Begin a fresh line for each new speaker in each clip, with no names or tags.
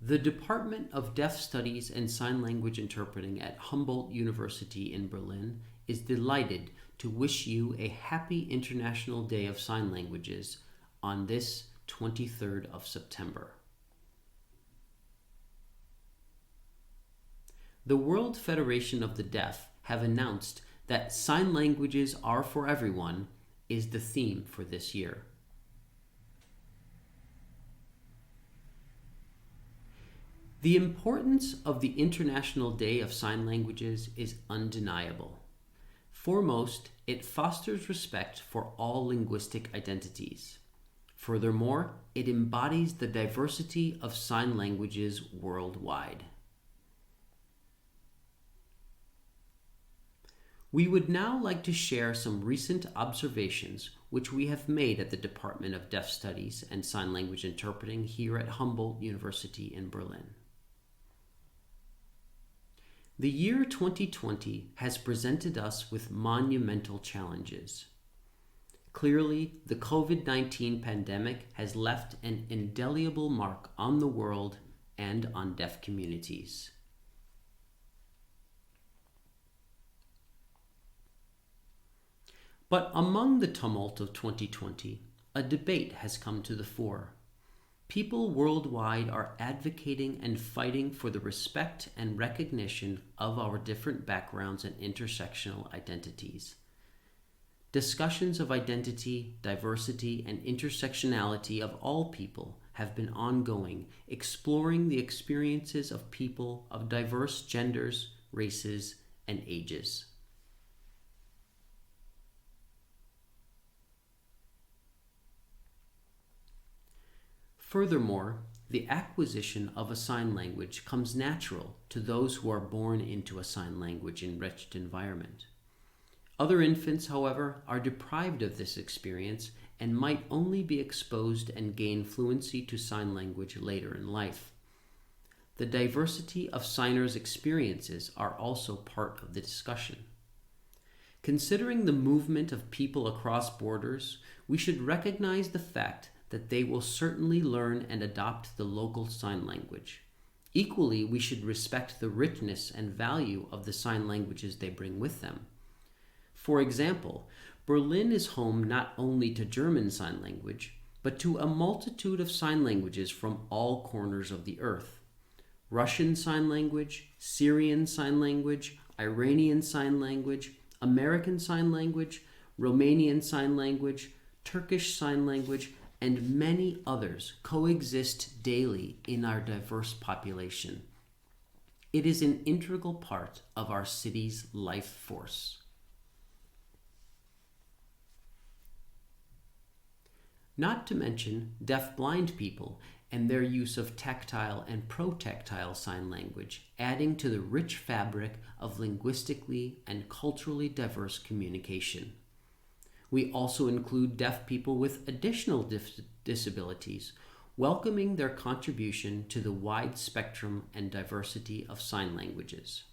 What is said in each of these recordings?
The Department of Deaf Studies and Sign Language Interpreting at Humboldt University in Berlin is delighted to wish you a happy International Day of Sign Languages on this 23rd of September. The World Federation of the Deaf have announced that Sign Languages Are for Everyone is the theme for this year. The importance of the International Day of Sign Languages is undeniable. Foremost, it fosters respect for all linguistic identities. Furthermore, it embodies the diversity of sign languages worldwide. We would now like to share some recent observations which we have made at the Department of Deaf Studies and Sign Language Interpreting here at Humboldt University in Berlin. The year 2020 has presented us with monumental challenges. Clearly, the COVID-19 pandemic has left an indelible mark on the world and on deaf communities. But among the tumult of 2020, a debate has come to the fore. People worldwide are advocating and fighting for the respect and recognition of our different backgrounds and intersectional identities. Discussions of identity, diversity, and intersectionality of all people have been ongoing, exploring the experiences of people of diverse genders, races, and ages. Furthermore, the acquisition of a sign language comes natural to those who are born into a sign language enriched environment. Other infants, however, are deprived of this experience and might only be exposed and gain fluency to sign language later in life. The diversity of signers' experiences are also part of the discussion. Considering the movement of people across borders, we should recognize the fact that they will certainly learn and adopt the local sign language. Equally, we should respect the richness and value of the sign languages they bring with them. For example, Berlin is home not only to German Sign Language, but to a multitude of sign languages from all corners of the earth. Russian Sign Language, Syrian Sign Language, Iranian Sign Language, American Sign Language, Romanian Sign Language, Turkish Sign Language, and many others coexist daily in our diverse population. It is an integral part of our city's life force. Not to mention deaf-blind people and their use of tactile and protactile sign language, adding to the rich fabric of linguistically and culturally diverse communication. We also include deaf people with additional disabilities, welcoming their contribution to the wide spectrum and diversity of sign languages.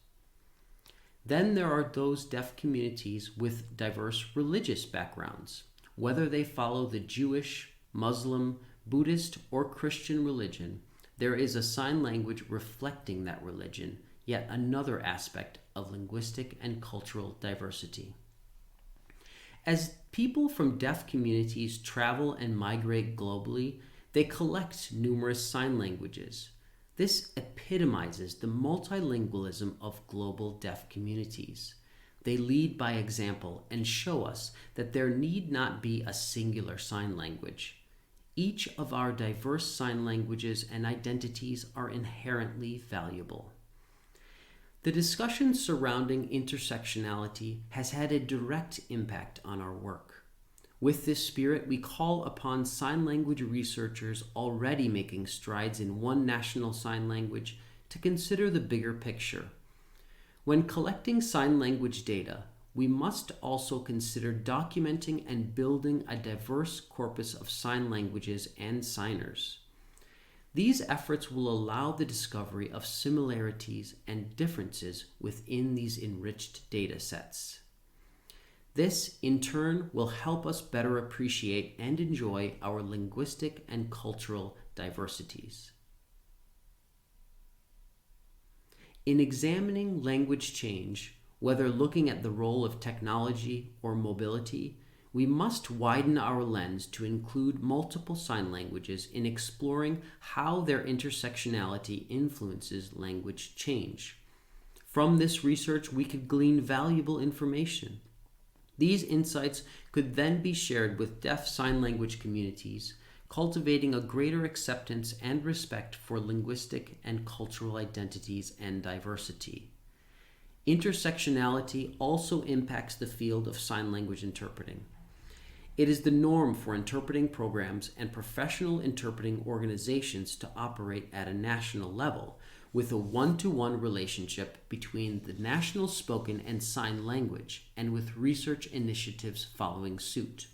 Then there are those deaf communities with diverse religious backgrounds, whether they follow the Jewish, Muslim, Buddhist, or Christian religion. There is a sign language reflecting that religion, yet another aspect of linguistic and cultural diversity. As people from deaf communities travel and migrate globally, they collect numerous sign languages. This epitomizes the multilingualism of global deaf communities. They lead by example and show us that there need not be a singular sign language. Each of our diverse sign languages and identities are inherently valuable. The discussion surrounding intersectionality has had a direct impact on our work. With this spirit, we call upon sign language researchers already making strides in one national sign language to consider the bigger picture. When collecting sign language data, we must also consider documenting and building a diverse corpus of sign languages and signers. These efforts will allow the discovery of similarities and differences within these enriched data sets. This, in turn, will help us better appreciate and enjoy our linguistic and cultural diversities. In examining language change, whether looking at the role of technology or mobility, we must widen our lens to include multiple sign languages in exploring how their intersectionality influences language change. From this research, we could glean valuable information. These insights could then be shared with deaf sign language communities, cultivating a greater acceptance and respect for linguistic and cultural identities and diversity. Intersectionality also impacts the field of sign language interpreting. It is the norm for interpreting programs and professional interpreting organizations to operate at a national level, with a one-to-one relationship between the national spoken and sign language, and with research initiatives following suit.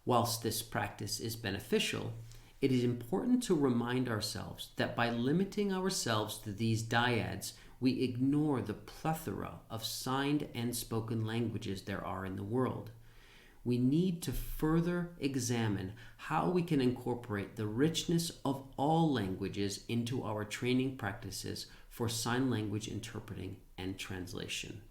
Whilst this practice is beneficial, it is important to remind ourselves that by limiting ourselves to these dyads, we ignore the plethora of signed and spoken languages there are in the world. We need to further examine how we can incorporate the richness of all languages into our training practices for sign language interpreting and translation.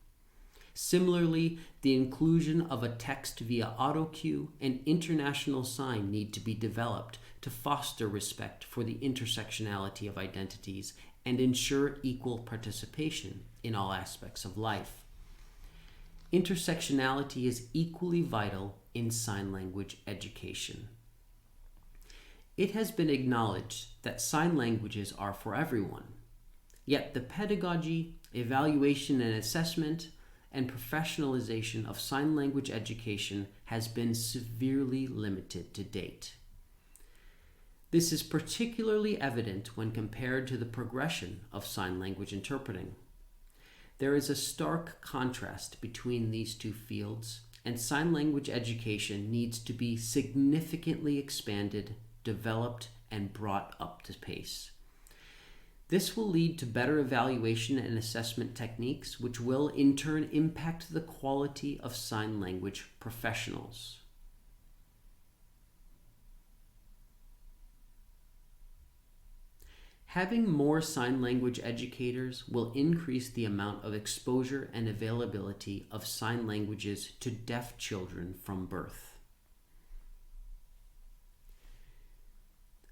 Similarly, the inclusion of a text via autocue and international sign need to be developed to foster respect for the intersectionality of identities and ensure equal participation in all aspects of life. Intersectionality is equally vital in sign language education. It has been acknowledged that sign languages are for everyone, yet the pedagogy, evaluation and assessment, and professionalization of sign language education has been severely limited to date. This is particularly evident when compared to the progression of sign language interpreting. There is a stark contrast between these two fields, and sign language education needs to be significantly expanded, developed, and brought up to pace. This will lead to better evaluation and assessment techniques, which will in turn impact the quality of sign language professionals. Having more sign language educators will increase the amount of exposure and availability of sign languages to deaf children from birth.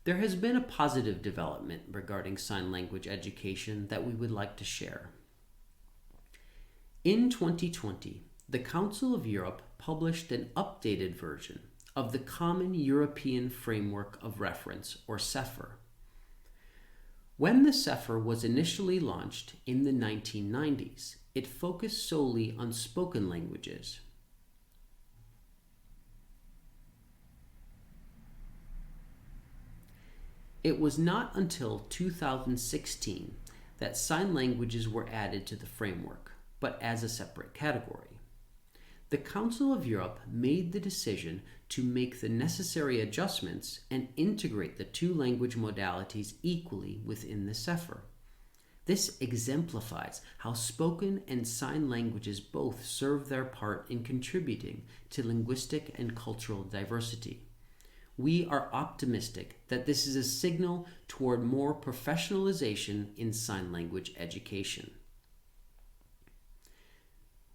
There has been a positive development regarding sign language education that we would like to share. In 2020, the Council of Europe published an updated version of the Common European Framework of Reference, or CEFR. When the CEFR was initially launched in the 1990s, it focused solely on spoken languages. It was not until 2016 that sign languages were added to the framework, but as a separate category. The Council of Europe made the decision to make the necessary adjustments and integrate the two language modalities equally within the CEFR. This exemplifies how spoken and sign languages both serve their part in contributing to linguistic and cultural diversity. We are optimistic that this is a signal toward more professionalization in sign language education.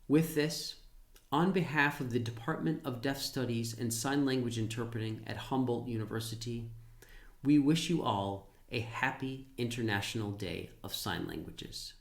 With this, on behalf of the Department of Deaf Studies and Sign Language Interpreting at Humboldt University, we wish you all a happy International Day of Sign Languages.